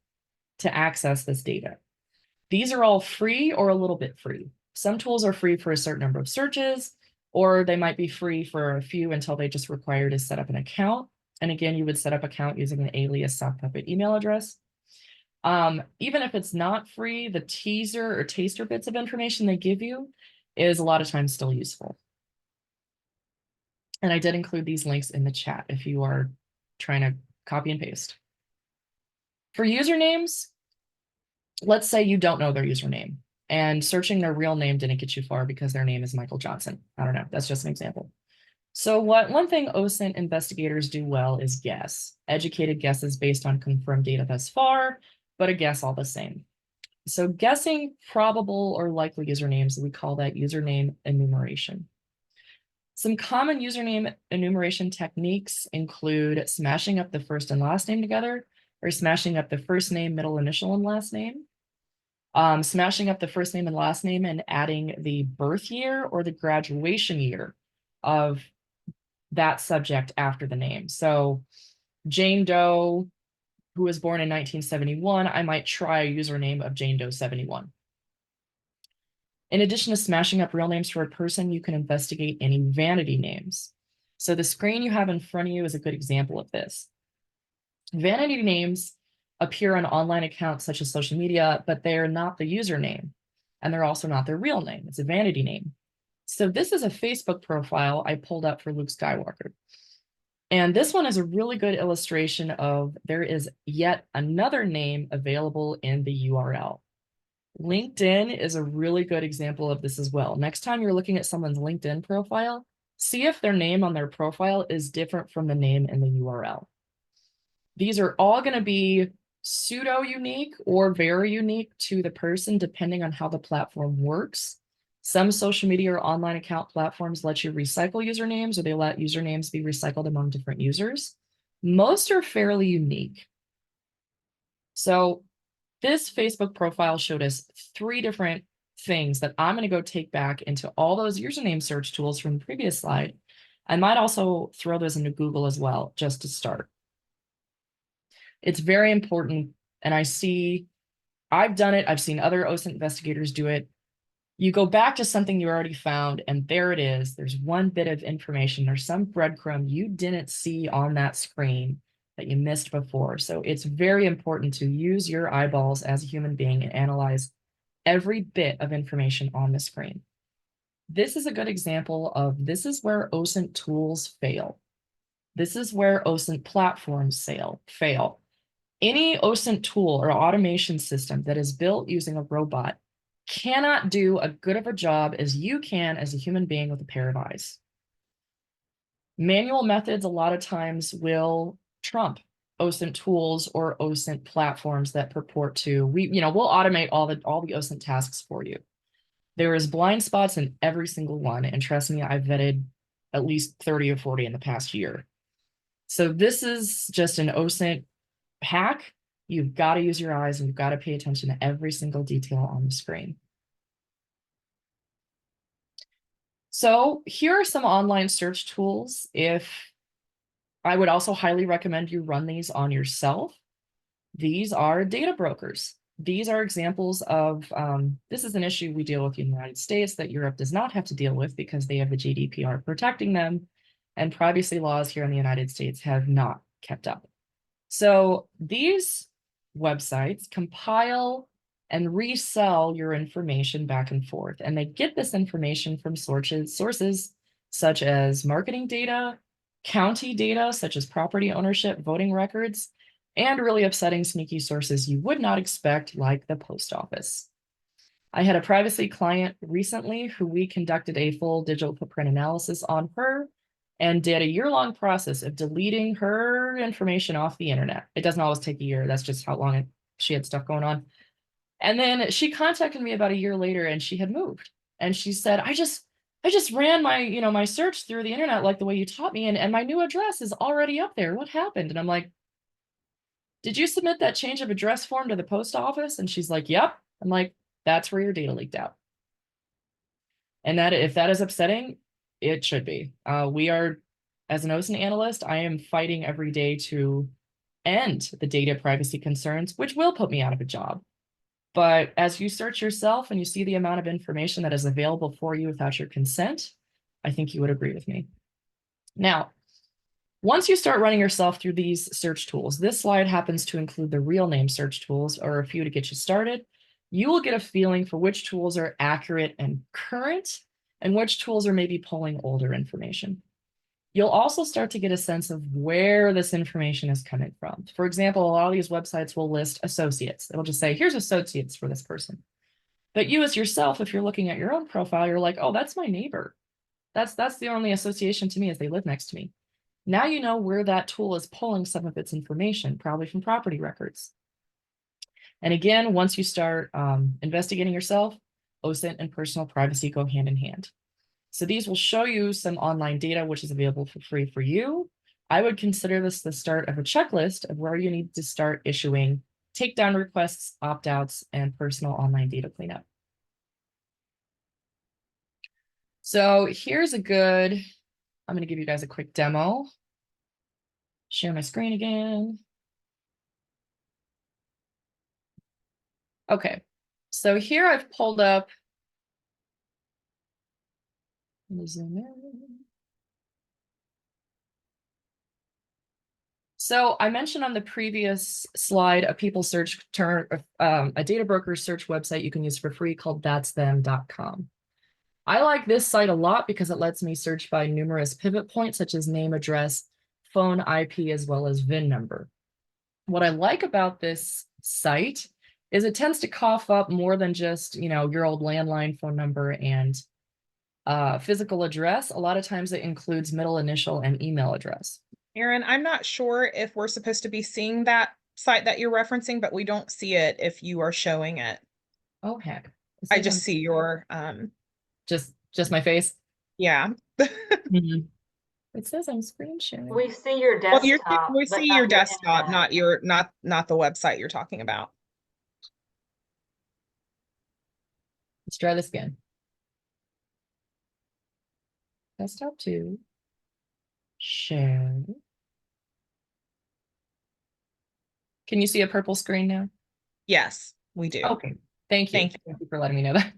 B: to access this data. These are all free or a little bit free. Some tools are free for a certain number of searches, or they might be free for a few until they just require to set up an account. And again, you would set up an account using an alias sock puppet email address. Even if it's not free, the teaser or taster bits of information they give you is a lot of times still useful. And I did include these links in the chat if you are trying to copy and paste. For usernames, let's say you don't know their username and searching their real name didn't get you far because their name is Michael Johnson. I don't know, that's just an example. So one thing OSINT investigators do well is guess. Educated guesses based on confirmed data thus far, but a guess all the same. So guessing probable or likely usernames, we call that username enumeration. Some common username enumeration techniques include smashing up the first and last name together, or smashing up the first name, middle initial, and last name. Smashing up the first name and last name and adding the birth year or the graduation year of that subject after the name. So Jane Doe, who was born in 1971, I might try a username of Jane Doe 71. In addition to smashing up real names for a person, you can investigate any vanity names. So the screen you have in front of you is a good example of this. Vanity names appear on online accounts such as social media, but they're not the username, and they're also not their real name. It's a vanity name. So this is a Facebook profile I pulled up for Luke Skywalker. And this one is a really good illustration of there is yet another name available in the URL. LinkedIn is a really good example of this as well. Next time you're looking at someone's LinkedIn profile, see if their name on their profile is different from the name in the URL. These are all going to be pseudo unique or very unique to the person, depending on how the platform works. Some social media or online account platforms let you recycle usernames, or they let usernames be recycled among different users. Most are fairly unique. So this Facebook profile showed us 3 different things that I'm going to go take back into all those username search tools from the previous slide. I might also throw those into Google as well, just to start. It's very important. And I've done it. I've seen other OSINT investigators do it. You go back to something you already found, and there it is. There's one bit of information. There's some breadcrumb you didn't see on that screen that you missed before. So it's very important to use your eyeballs as a human being and analyze every bit of information on the screen. This is a good example of this is where OSINT tools fail. This is where OSINT platforms fail. Any OSINT tool or automation system that is built using a robot cannot do as good of a job as you can as a human being with a pair of eyes. Manual methods a lot of times will trump OSINT tools or OSINT platforms that purport to, we'll automate all the OSINT tasks for you. There is blind spots in every single one, and trust me, I've vetted at least 30 or 40 in the past year. So this is just an OSINT hack. You've got to use your eyes and you've got to pay attention to every single detail on the screen. So here are some online search tools. I would also highly recommend you run these on yourself. These are data brokers. These are examples of, this is an issue we deal with in the United States that Europe does not have to deal with because they have the GDPR protecting them, and privacy laws here in the United States have not kept up. So these websites compile and resell your information back and forth, and they get this information from sources such as marketing data, county data such as property ownership, voting records, and really upsetting sneaky sources you would not expect, like the post office. I had a privacy client recently who we conducted a full digital footprint analysis on her and did a year-long process of deleting her information off the internet. It doesn't always take a year. That's just how long she had stuff going on. And then she contacted me about a year later and she had moved. And she said, I just ran my search through the internet like the way you taught me, and my new address is already up there. What happened? And I'm like, did you submit that change of address form to the post office? And she's like, yep. I'm like, that's where your data leaked out. And that if that is upsetting, it should be. We are, as an OSINT analyst, I am fighting every day to end the data privacy concerns, which will put me out of a job. But as you search yourself and you see the amount of information that is available for you without your consent, I think you would agree with me. Now, once you start running yourself through these search tools, this slide happens to include the real name search tools, or a few to get you started. You will get a feeling for which tools are accurate and current, and which tools are maybe pulling older information. You'll also start to get a sense of where this information is coming from. For example, a lot of these websites will list associates. It'll just say, here's associates for this person. But you as yourself, if you're looking at your own profile, you're like, oh, that's my neighbor. That's the only association to me is they live next to me. Now you know where that tool is pulling some of its information, probably from property records. And again, once you start investigating yourself, OSINT and personal privacy go hand in hand. So these will show you some online data, which is available for free for you. I would consider this the start of a checklist of where you need to start issuing takedown requests, opt-outs, and personal online data cleanup. So here's I'm going to give you guys a quick demo. Share my screen again. Okay, so here I've pulled up. Let me zoom in. So I mentioned on the previous slide a people search term, a data broker search website you can use for free called thatsthem.com. I like this site a lot because it lets me search by numerous pivot points such as name, address, phone, IP, as well as VIN number. What I like about this site is it tends to cough up more than just, your old landline phone number and physical address. A lot of times it includes middle initial and email address.
A: Aaron, I'm not sure if we're supposed to be seeing that site that you're referencing, but we don't see it if you are showing it.
B: Oh, heck. It
A: I
B: says
A: just
B: I'm
A: see your,
B: just my face.
A: yeah.
B: Mhm. It says I'm screen sharing.
C: We see your
A: Well,
C: desktop,
A: we
C: but
A: see
C: not
A: your
C: your
A: desktop,
C: internet.
A: not the website you're talking about.
B: Let's try this again. Desktop 2. Share. Can you see a purple screen now?
A: Yes, we do.
B: Okay. Thank you.
A: Thank you.
B: Thank you for letting me know that.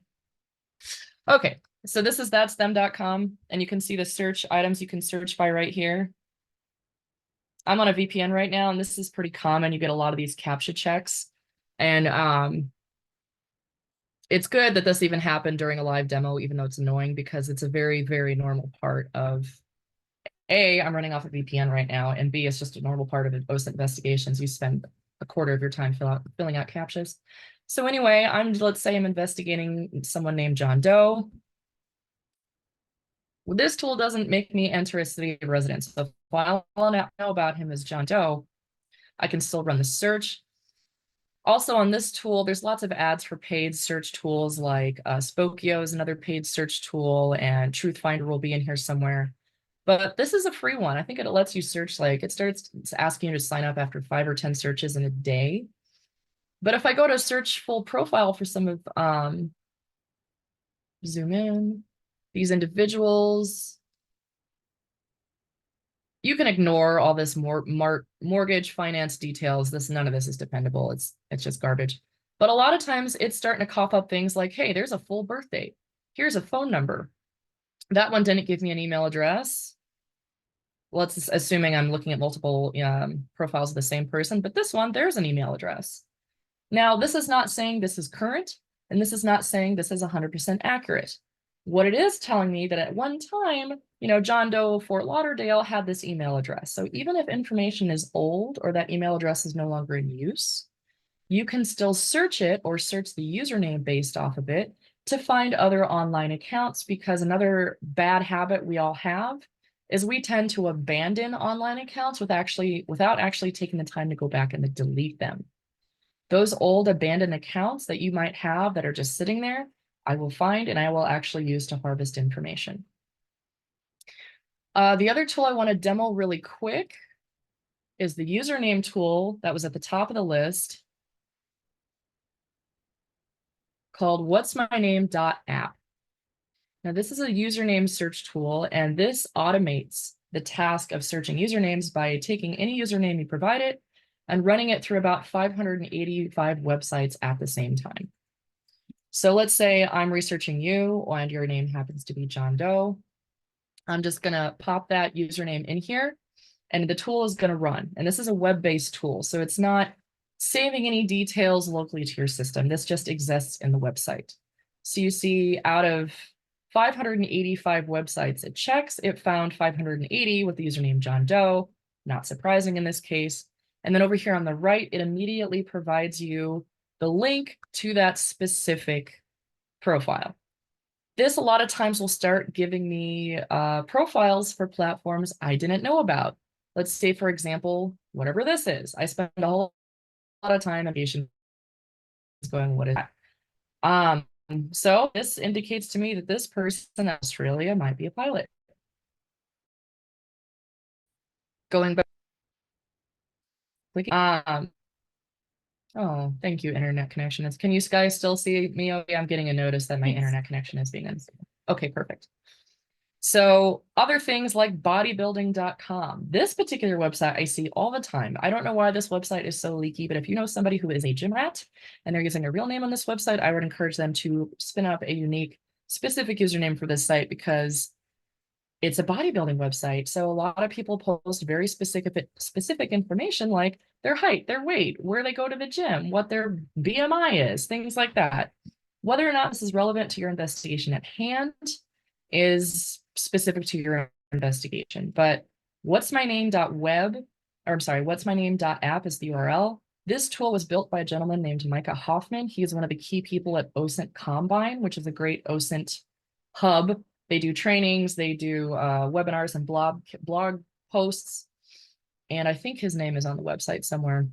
B: Okay. So this is that'sthem.com, and you can see the search items you can search by right here. I'm on a VPN right now, and this is pretty common. You get a lot of these CAPTCHA checks. And it's good that this even happened during a live demo, even though it's annoying, because it's a very, very normal part of A, I'm running off a VPN right now, and B, it's just a normal part of OSINT investigations. You spend a quarter of your time filling out CAPTCHAs. So anyway, let's say I'm investigating someone named John Doe. Well, this tool doesn't make me enter a city of residence. So if I know about him as John Doe, I can still run the search. Also on this tool, there's lots of ads for paid search tools like Spokeo is another paid search tool, and Truthfinder will be in here somewhere. But this is a free one. I think it lets you search, it starts asking you to sign up after 5 or 10 searches in a day. But if I go to search full profile for some of, zoom in, these individuals, you can ignore all this mortgage finance details. None of this is dependable. It's just garbage. But a lot of times it's starting to cough up things like, hey, there's a full birth date. Here's a phone number. That one didn't give me an email address. Well, it's assuming I'm looking at multiple profiles of the same person, but this one, there's an email address. Now, this is not saying this is current, and this is not saying this is 100% accurate. What it is telling me that at one time, John Doe, Fort Lauderdale had this email address. So even if information is old or that email address is no longer in use, you can still search it or search the username based off of it to find other online accounts, because another bad habit we all have is we tend to abandon online accounts without actually taking the time to go back and to delete them. Those old abandoned accounts that you might have that are just sitting there, I will find and I will actually use to harvest information. The other tool I want to demo really quick is the username tool that was at the top of the list called whatsmyname.app. Now, this is a username search tool, and this automates the task of searching usernames by taking any username you provide it and running it through about 585 websites at the same time. So let's say I'm researching you and your name happens to be John Doe. I'm just going to pop that username in here and the tool is going to run. And this is a web-based tool, so it's not saving any details locally to your system. This just exists in the website. So you see out of 585 websites it checks, it found 580 with the username John Doe, not surprising in this case. And then over here on the right, it immediately provides you the link to that specific profile. This a lot of times will start giving me profiles for platforms I didn't know about. Let's say, for example, whatever this is. I spend a whole lot of time in going, what is that? So this indicates to me that this person in Australia might be a pilot. Going back, clicking, oh, thank you, internet connection. Can you guys still see me? Oh, yeah, I'm getting a notice that my internet connection is being unstable. Okay, perfect. So other things like bodybuilding.com. This particular website I see all the time. I don't know why this website is so leaky, but if you know somebody who is a gym rat and they're using a real name on this website, I would encourage them to spin up a unique, specific username for this site, because it's a bodybuilding website. So a lot of people post very specific information like their height, their weight, where they go to the gym, what their BMI is, things like that. Whether or not this is relevant to your investigation at hand is specific to your investigation. But what'smyname.app is the URL. This tool was built by a gentleman named Micah Hoffman. He is one of the key people at OSINT Combine, which is a great OSINT hub. They do trainings, they do webinars and blog posts. And I think his name is on the website somewhere.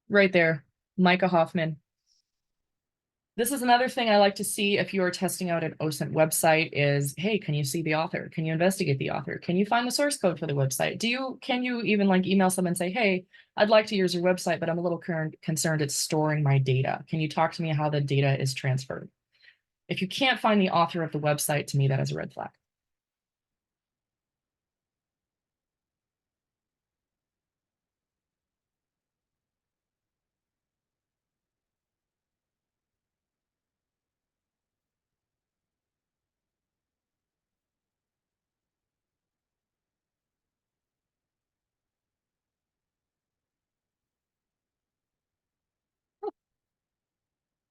B: Right there, Micah Hoffman. This is another thing I like to see if you are testing out an OSINT website is, hey, can you see the author? Can you investigate the author? Can you find the source code for the website? Can you even like email someone and say, hey, I'd like to use your website, but I'm a little concerned it's storing my data. Can you talk to me how the data is transferred? If you can't find the author of the website, to me, that is a red flag.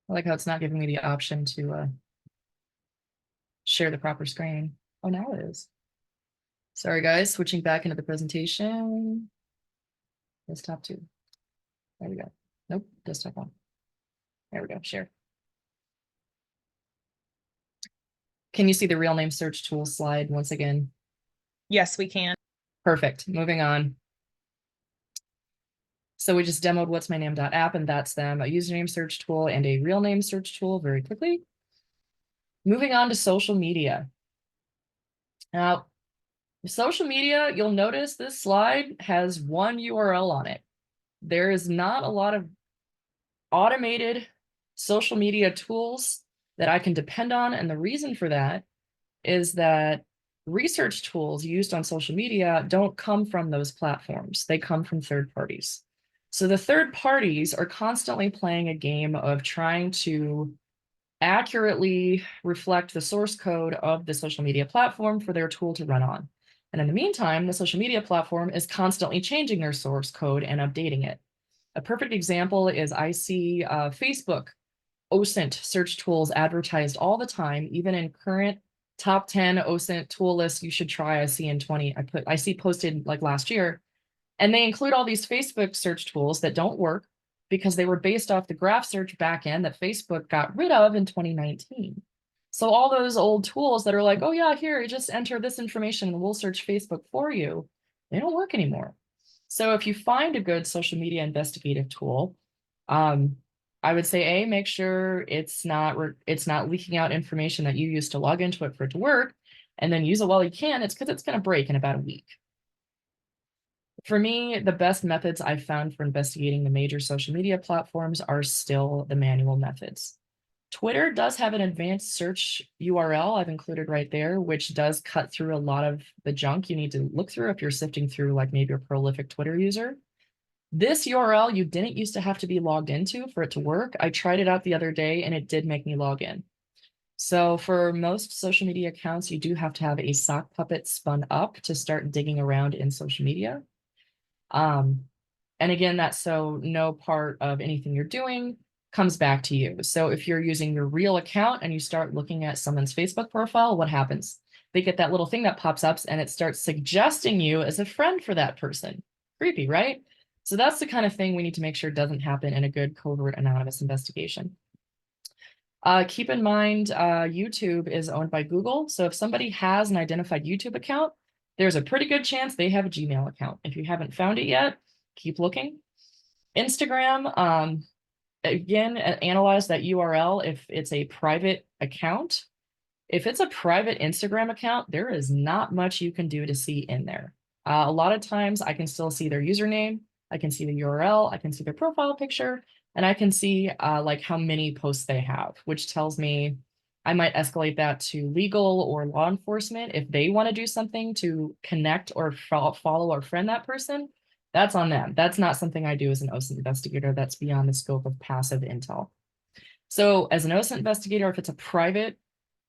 B: I like how it's not giving me the option to share the proper screen. Oh, now it is. Sorry, guys, switching back into the presentation. Desktop 2. There we go. Nope, desktop 1. There we go, share. Can you see the real name search tool slide once again?
A: Yes, we can.
B: Perfect, moving on. So we just demoed what'smyname.app, and that's them, a username search tool and a real name search tool very quickly. Moving on to social media. Now, social media, you'll notice this slide has one URL on it. There is not a lot of automated social media tools that I can depend on. And the reason for that is that research tools used on social media don't come from those platforms. They come from third parties. So the third parties are constantly playing a game of trying to accurately reflect the source code of the social media platform for their tool to run on. And in the meantime, the social media platform is constantly changing their source code and updating it. A perfect example is I see Facebook OSINT search tools advertised all the time, even in current top 10 OSINT tool lists you should try. I see posted like last year, and they include all these Facebook search tools that don't work because they were based off the graph search backend that Facebook got rid of in 2019. So all those old tools that are like, oh yeah, here, you just enter this information and we'll search Facebook for you, they don't work anymore. So if you find a good social media investigative tool, I would say, make sure it's not leaking out information that you used to log into it for it to work, and then use it while you can. It's because it's going to break in about a week. For me, the best methods I've found for investigating the major social media platforms are still the manual methods. Twitter does have an advanced search URL I've included right there, which does cut through a lot of the junk you need to look through if you're sifting through like maybe a prolific Twitter user. This URL you didn't used to have to be logged into for it to work. I tried it out the other day and it did make me log in. So for most social media accounts, you do have to have a sock puppet spun up to start digging around in social media. And again, that's so no part of anything you're doing comes back to you. So if you're using your real account and you start looking at someone's Facebook profile, what happens? They get that little thing that pops up and it starts suggesting you as a friend for that person. Creepy, right? So that's the kind of thing we need to make sure doesn't happen in a good covert anonymous investigation. Keep in mind, YouTube is owned by Google. So if somebody has an identified YouTube account, there's a pretty good chance they have a Gmail account. If you haven't found it yet, keep looking. Instagram, again, analyze that URL if it's a private account. If it's a private Instagram account, there is not much you can do to see in there. A lot of times I can still see their username, I can see the URL, I can see their profile picture, and I can see like how many posts they have, which tells me I might escalate that to legal or law enforcement. If they want to do something to connect or follow or friend that person, that's on them. That's not something I do as an OSINT investigator. That's beyond the scope of passive intel. So as an OSINT investigator, if it's a private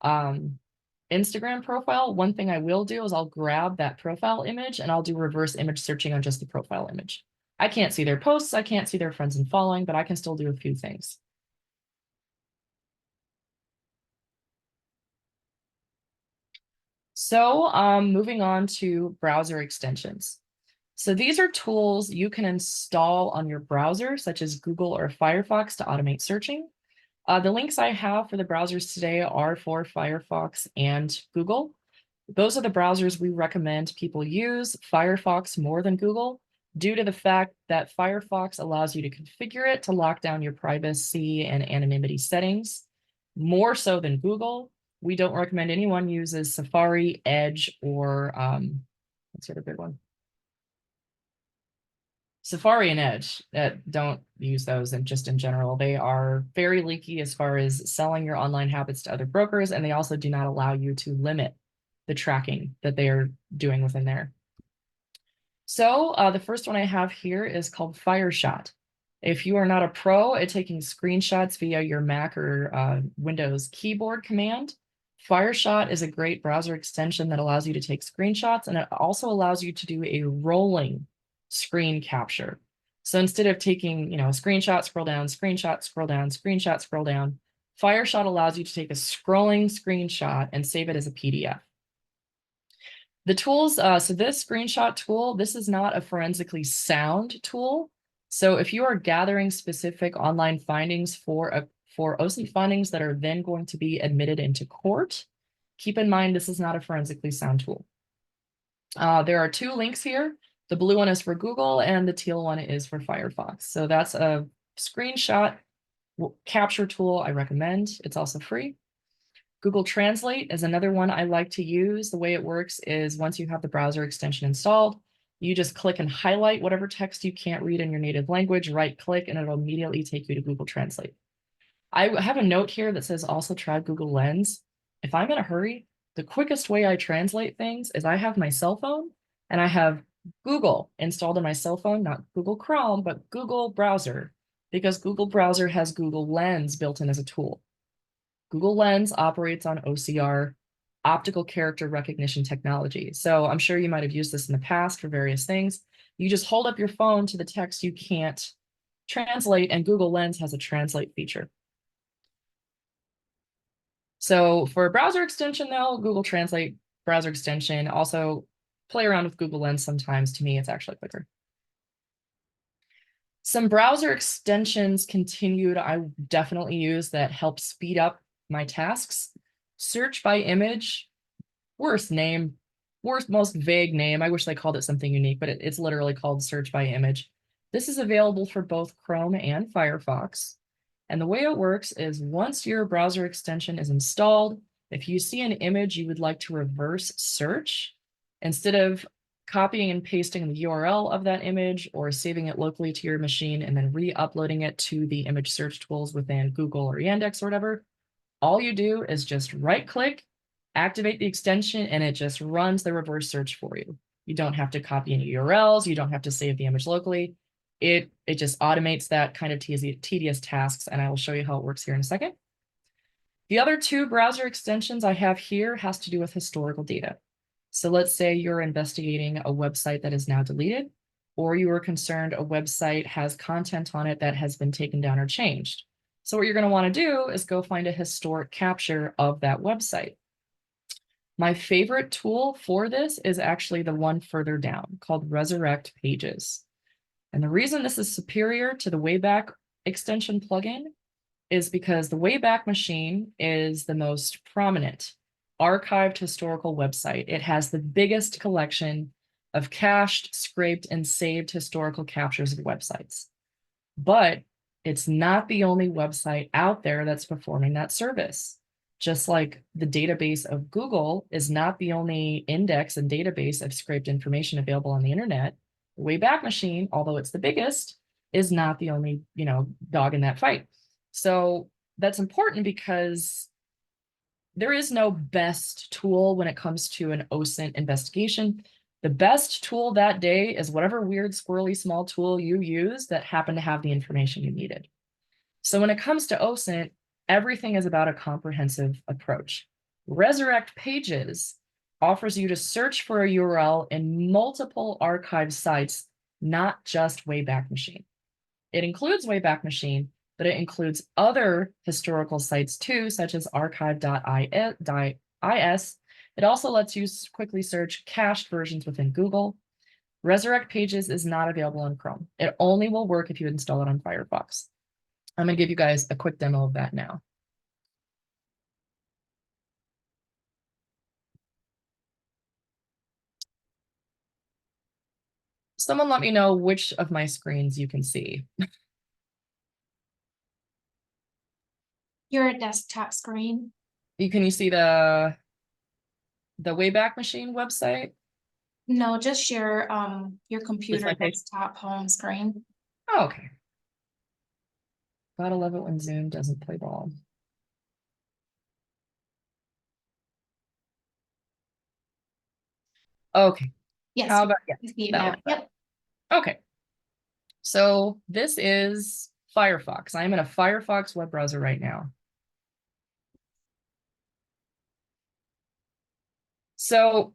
B: Instagram profile, one thing I will do is I'll grab that profile image and I'll do reverse image searching on just the profile image. I can't see their posts, I can't see their friends and following, but I can still do a few things. So moving on to browser extensions. So these are tools you can install on your browser, such as Google or Firefox, to automate searching. The links I have for the browsers today are for Firefox and Google. Those are the browsers we recommend people use, Firefox more than Google, due to the fact that Firefox allows you to configure it to lock down your privacy and anonymity settings, more so than Google. We don't recommend anyone uses Safari, Edge, or what's the other big one? Safari and Edge. Don't use those, and just in general, they are very leaky as far as selling your online habits to other brokers, and they also do not allow you to limit the tracking that they are doing within there. So the first one I have here is called Fireshot. If you are not a pro at taking screenshots via your Mac or Windows keyboard command, Fireshot is a great browser extension that allows you to take screenshots, and it also allows you to do a rolling screen capture. So instead of taking, a screenshot, scroll down, screenshot, scroll down, screenshot, scroll down, Fireshot allows you to take a scrolling screenshot and save it as a PDF. The tools, so this screenshot tool, this is not a forensically sound tool. So if you are gathering specific online findings for OSINT findings that are then going to be admitted into court, keep in mind this is not a forensically sound tool. There are two links here. The blue one is for Google and the teal one is for Firefox. So that's a screenshot capture tool I recommend. It's also free. Google Translate is another one I like to use. The way it works is once you have the browser extension installed, you just click and highlight whatever text you can't read in your native language, right click, and it'll immediately take you to Google Translate. I have a note here that says also try Google Lens. If I'm in a hurry, the quickest way I translate things is I have my cell phone and I have Google installed on my cell phone, not Google Chrome, but Google Browser, because Google Browser has Google Lens built in as a tool. Google Lens operates on OCR, optical character recognition technology. So I'm sure you might have used this in the past for various things. You just hold up your phone to the text you can't translate, and Google Lens has a translate feature. So for a browser extension, though, Google Translate browser extension, also play around with Google Lens sometimes. To me, it's actually quicker. Some browser extensions continued I definitely use that help speed up my tasks. Search by image, worst name, most vague name. I wish they called it something unique, but it's literally called search by image. This is available for both Chrome and Firefox. And the way it works is once your browser extension is installed, if you see an image you would like to reverse search, instead of copying and pasting the URL of that image or saving it locally to your machine and then re-uploading it to the image search tools within Google or Yandex or whatever, all you do is just right click, activate the extension, and it just runs the reverse search for you. You don't have to copy any URLs. You don't have to save the image locally. It just automates that kind of tedious tasks, and I will show you how it works here in a second. The other two browser extensions I have here has to do with historical data. So let's say you're investigating a website that is now deleted, or you are concerned a website has content on it that has been taken down or changed. So what you're going to want to do is go find a historic capture of that website. My favorite tool for this is actually the one further down called Resurrect Pages. And the reason this is superior to the Wayback Extension plugin is because the Wayback Machine is the most prominent archived historical website. It has the biggest collection of cached, scraped, and saved historical captures of websites. But it's not the only website out there that's performing that service. Just like the database of Google is not the only index and database of scraped information available on the internet, the Wayback Machine, although it's the biggest, is not the only, dog in that fight. So that's important because there is no best tool when it comes to an OSINT investigation. The best tool that day is whatever weird, squirrely, small tool you use that happened to have the information you needed. So when it comes to OSINT, everything is about a comprehensive approach. Resurrect Pages offers you to search for a URL in multiple archive sites, not just Wayback Machine. It includes Wayback Machine, but it includes other historical sites too, such as archive.is It also lets you quickly search cached versions within Google. Resurrect Pages is not available in Chrome. It only will work if you install it on Firefox. I'm going to give you guys a quick demo of that now. Someone let me know which of my screens you can see.
C: Your desktop screen.
B: Can you see the Wayback Machine website?
C: No, just your computer
B: my page.
C: desktop home screen.
B: Oh, okay. Gotta love it when Zoom doesn't play ball. Okay.
C: Yes.
B: How about, yeah,
C: you see it
B: that
C: now.
B: looks
C: Yep.
B: okay. So this is Firefox. I'm in a Firefox web browser right now. So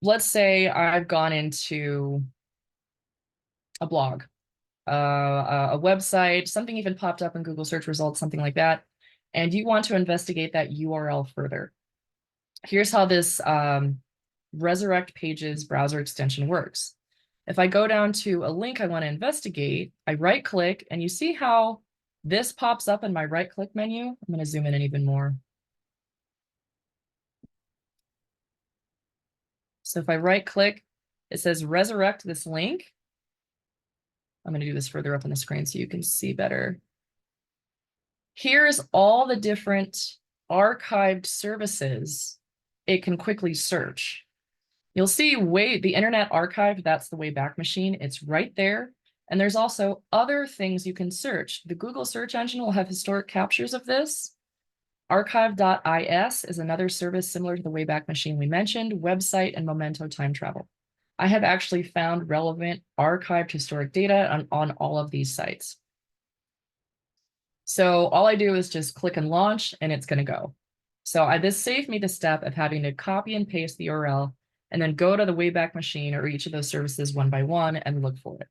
B: let's say I've gone into a blog, a website, something even popped up in Google search results, something like that, and you want to investigate that URL further. Here's how this Resurrect Pages browser extension works. If I go down to a link I want to investigate, I right click, and you see how this pops up in my right click menu. I'm going to zoom in even more. So if I right click, it says resurrect this link. I'm going to do this further up on the screen so you can see better. Here's all the different archived services it can quickly search. You'll see the Internet Archive, that's the Wayback Machine. It's right there. And there's also other things you can search. The Google search engine will have historic captures of this. Archive.is is another service similar to the Wayback Machine we mentioned, website and Memento time travel. I have actually found relevant archived historic data on all of these sites. So all I do is just click and launch and it's going to go. So this saved me the step of having to copy and paste the URL and then go to the Wayback Machine or each of those services one by one and look for it.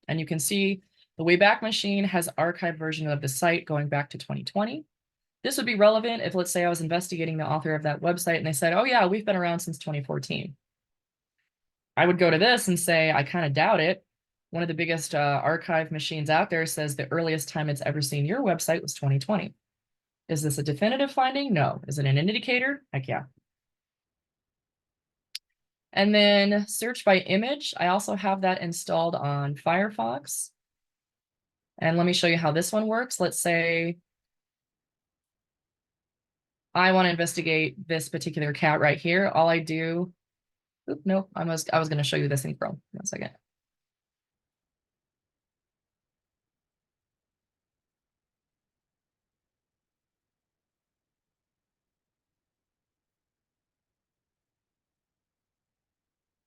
B: And you can see the Wayback Machine has archived version of the site going back to 2020. This would be relevant if, let's say, I was investigating the author of that website and they said, oh yeah, we've been around since 2014. I would go to this and say, I kind of doubt it. One of the biggest archive machines out there says the earliest time it's ever seen your website was 2020. Is this a definitive finding? No. Is it an indicator? Heck yeah. And then search by image. I also have that installed on Firefox. And let me show you how this one works. Let's say I want to investigate this particular cat right here. All I do, no, I was going to show you this in Chrome. 1 second.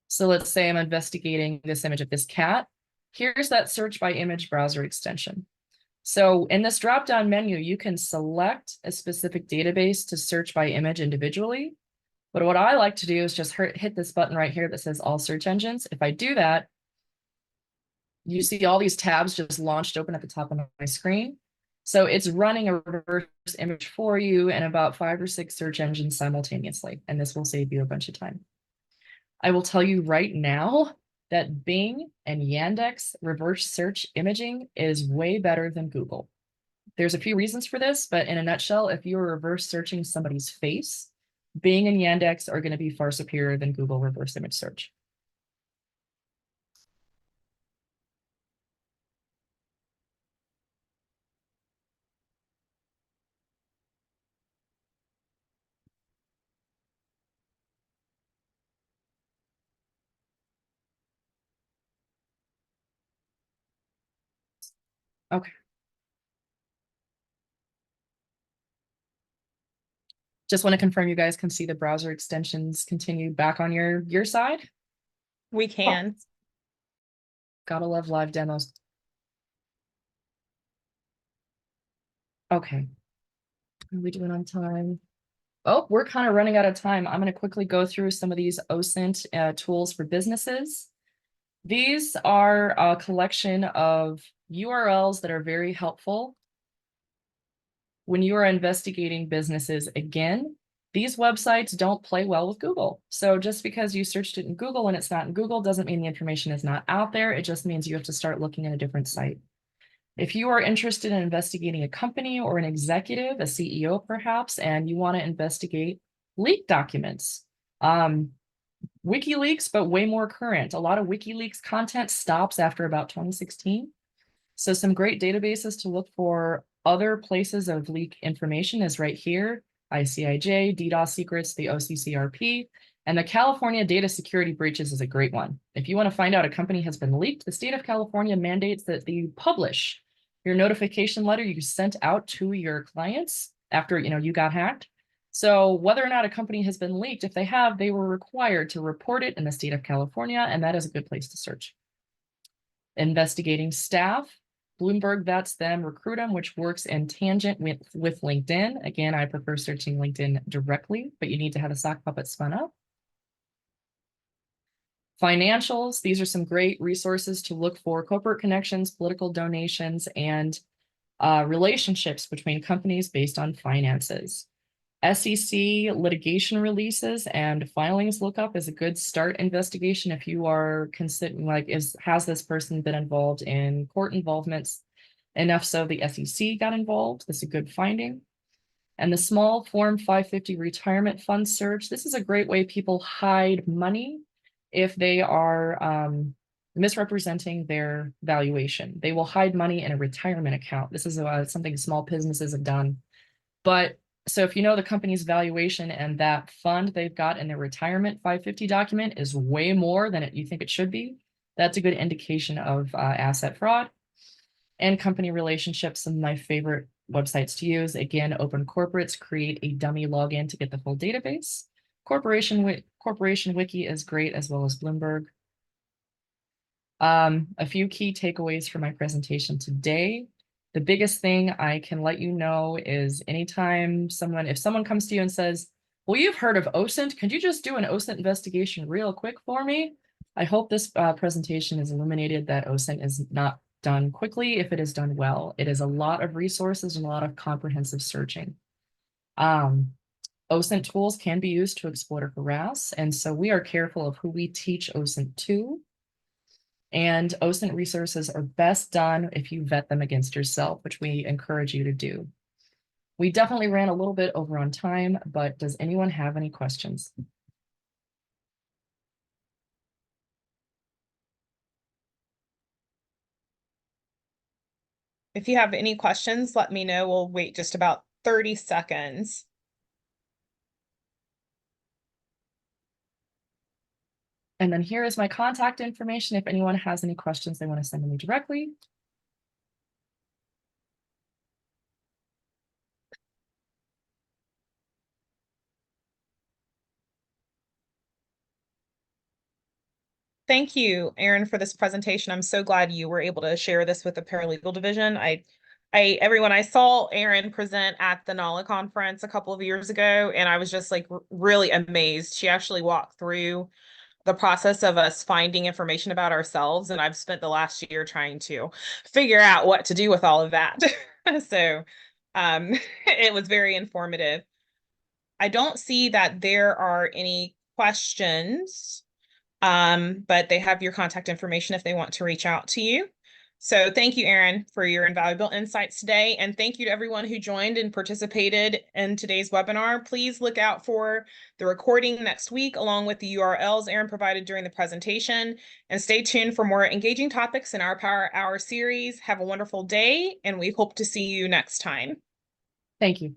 B: So let's say I'm investigating this image of this cat. Here's that search by image browser extension. So in this drop-down menu, you can select a specific database to search by image individually. But what I like to do is just hit this button right here that says all search engines. If I do that, you see all these tabs just launched open at the top of my screen. So it's running a reverse image for you in about 5 or 6 search engines simultaneously. And this will save you a bunch of time. I will tell you right now that Bing and Yandex reverse search imaging is way better than Google. There's a few reasons for this, but in a nutshell, if you're reverse searching somebody's face, Bing and Yandex are going to be far superior than Google reverse image search. Okay. Just want to confirm you guys can see the browser extensions continue back on your side.
A: We can.
B: Gotta love live demos. Okay. Are we doing on time? Oh, we're kind of running out of time. I'm going to quickly go through some of these OSINT tools for businesses. These are a collection of URLs that are very helpful when you are investigating businesses. Again, These websites don't play well with Google. So just because you searched it in Google and it's not in Google doesn't mean the information is not out there. It just means you have to start looking at a different site. If you are interested in investigating a company or an executive, a CEO perhaps, and you want to investigate leak documents, WikiLeaks, but way more current. A lot of WikiLeaks content stops after about 2016. So some great databases to look for other places of leak information is right here: ICIJ, DDoS secrets, the OCCRP, and the California Data Security Breaches is a great one. If you want to find out a company has been leaked, the state of California mandates that you publish your notification letter you sent out to your clients after you got hacked. So whether or not a company has been leaked, if they have, they were required to report it in the state of California, and that is a good place to search. Investigating staff, Bloomberg Vets Them, Recruit 'Em, which works in tangent with LinkedIn. Again, I prefer searching LinkedIn directly, but you need to have a sock puppet spun up. Financials, these are some great resources to look for corporate connections, political donations, and relationships between companies based on finances. SEC litigation releases and filings lookup is a good start investigation if you are considering has this person been involved in court involvements enough so the SEC got involved. That's a good finding. And the small Form 550 retirement fund search. This is a great way people hide money if they are misrepresenting their valuation. They will hide money in a retirement account. This is something small businesses have done. But so if you know the company's valuation and that fund they've got in their retirement 550 document is way more than you think it should be, that's a good indication of asset fraud. And company relationships, some of my favorite websites to use. Again, Open Corporates, create a dummy login to get the full database. Corporation Wiki is great, as well as Bloomberg. A few key takeaways for my presentation today. The biggest thing I can let you know is anytime if someone comes to you and says, well, you've heard of OSINT, could you just do an OSINT investigation real quick for me? I hope this presentation has illuminated that OSINT is not done quickly if it is done well. It is a lot of resources and a lot of comprehensive searching. OSINT tools can be used to exploit or harass, and so we are careful of who we teach OSINT to. And OSINT resources are best done if you vet them against yourself, which we encourage you to do. We definitely ran a little bit over on time, but does anyone have any questions?
A: If you have any questions, let me know. We'll wait just about 30 seconds.
B: And then here is my contact information. If anyone has any questions they want to send to me directly.
A: Thank you, Erin, for this presentation. I'm so glad you were able to share this with the paralegal division. Everyone, I saw Erin present at the NALA conference a couple of years ago, and I was just like really amazed. She actually walked through the process of us finding information about ourselves, and I've spent the last year trying to figure out what to do with all of that. So it was very informative. I don't see that there are any questions, but they have your contact information if they want to reach out to you. So thank you, Erin, for your invaluable insights today. And thank you to everyone who joined and participated in today's webinar. Please look out for the recording next week, along with the URLs Erin provided during the presentation. And stay tuned for more engaging topics in our Power Hour series. Have a wonderful day, and we hope to see you next time.
B: Thank you.